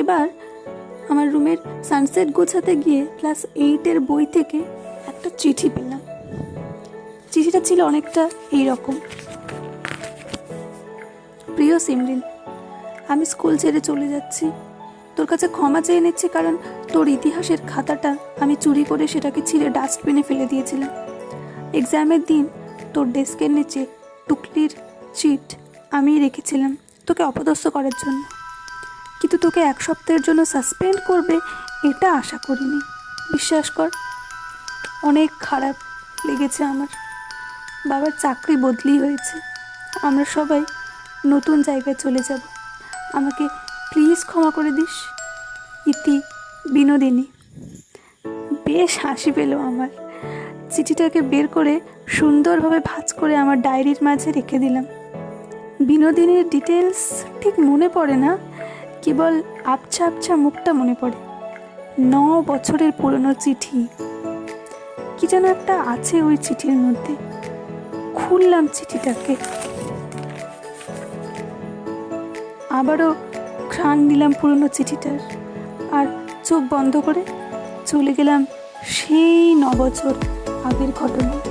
এবার আমার রুমের সানসেট গোছাতে গিয়ে ক্লাস 8-এর বই থেকে একটা চিঠি পেলাম। চিঠিটা ছিল অনেকটা এইরকম: প্রিয় সিমরিন, আমি স্কুল ছেড়ে চলে যাচ্ছি। তোর কাছে ক্ষমা চেয়ে নিচ্ছি, কারণ তোর ইতিহাসের খাতাটা আমি চুরি করে সেটাকে ছিঁড়ে ডাস্টবিনে ফেলে দিয়েছিলাম। এক্সামের দিন তোর ডেস্কের নিচে টুকলির চিট আমি রেখেছিলাম তোকে অপদস্থ করার জন্য, কিন্তু তোকে 1 সপ্তাহের জন্য সাসপেন্ড করবে এটা আশা করিনি। বিশ্বাস কর, অনেক খারাপ লেগেছে আমার। বাবার চাকরি বদলি হয়েছে, আমরা সবাই নতুন জায়গায় চলে যাব। আমাকে প্লিজ ক্ষমা করে দিস। ইতি, বিনোদিনী। বেশ হাসি পেল আমার। চিঠিটাকে বের করে সুন্দরভাবে ভাঁজ করে আমার ডায়েরির মাঝে রেখে দিলাম। বিনোদিনীর ডিটেলস ঠিক মনে পড়ে না, কেবল আবছা আবছা মুখটা মনে পড়ে। 9 বছরের পুরনো চিঠি, কি যেন একটা আছে ওই চিঠির মধ্যে। খুললাম চিঠিটাকে, আবারও ঘ্রাণ নিলাম পুরনো চিঠিটার, আর চোখ বন্ধ করে চলে গেলাম সেই 9 বছর আগের ঘটনায়।